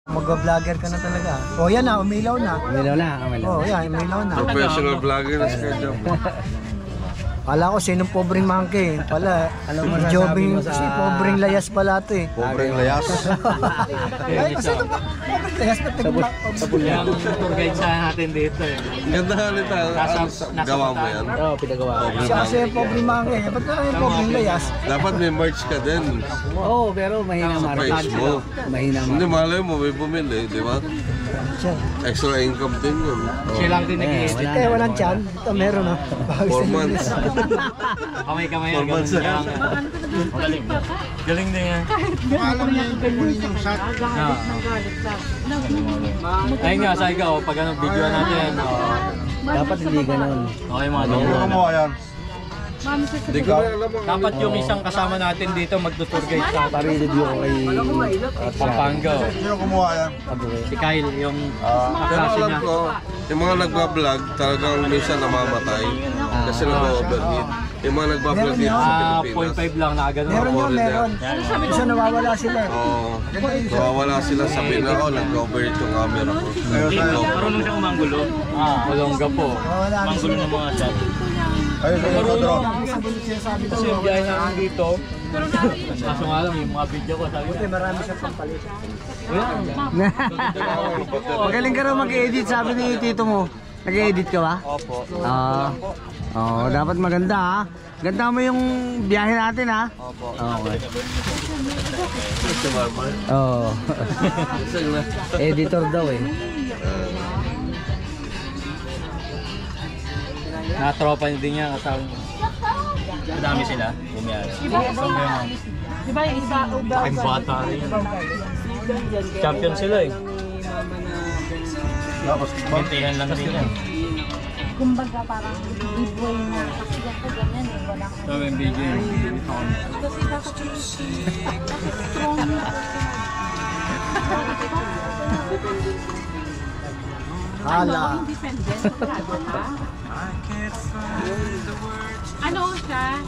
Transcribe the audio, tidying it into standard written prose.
Mag-vlogger ka na talaga. Oh, yan na, umilaw na. Umilaw na, umilaw. Oh, yan, umilaw na. Professional vlogger na siya dyan. Kala ko sinong pobreng monkey. Pala, Anong masasabi Jobing, mo sa... si pobreng layas pala ito eh. Pobreng layas. Ay, kasi ito ba? Pobreng layas na Sa pulyang tour guide sa natin dito eh. Ganda halita. Gawa mo yan. Oo, pinagawa ko. siya kasi yung pobreng monkey. Ba't na yung pobreng layas? Dapat may merch ka din. Oo, pero mahina Sa market. page mo. Mahina Hindi, market. malay mo, may bumili, di ba? Siya. Extra income din yun. Siya lang din nag-i-edit. Eh, walang tiyan. Ito meron na. 4 months. Kamay-kamay ang 4 months ganun na. lang. Galing. Galing din yan. Alam niya yung kukunin yung shot. Ayun nga, sa ikaw, pag ano, video natin, dapat hindi ganun. Okay mga ganun. mo yan? Hindi ko rin alam ang Dapat yung isang kasama natin dito magtutour guide sa Pari-review ko kay... Pampanga. Sino kumuha yan? Si Kyle, yung Pero kaklase alam niya. ko, yung mga nagbablog talagang minsan namamatay kasi nag-overheat. Yung mga nagbablog dito sa Pilipinas. 0.5 lang na ganun. Meron yun, meron. Kasi nawawala sila eh. Oo. Nawawala sila sa pinako, nag-overheat yung camera ko. Marunong siyang manggulo. Malongga po. Nawawala na Manggulo sila. ng mga shot. Ayun, sa drone. Kasi yung biyahe namin dito, kaso nga lang yung mga video ko, sabi ko, Marami siyang pampalit. Magaling ka raw mag-edit, sabi ni tito mo. Nag-edit ka ba? Opo. Oo, dapat maganda ha. Ganda mo yung biyahe natin ha. Opo. Okay. Si Marmar. Oo. Isang na. Editor daw eh. Natropa din niya kasama niya. Madami sila. Bumiyari. Di ba yung isa uba? Aking bata rin yan. Champion sila eh. Maintayan lang din yan. Kumbaga parang giveaway na. Kasi ako ganyan eh. Wala ko. So yung video yun. Kasi dapat strong. Hala. Independent. Ano siya?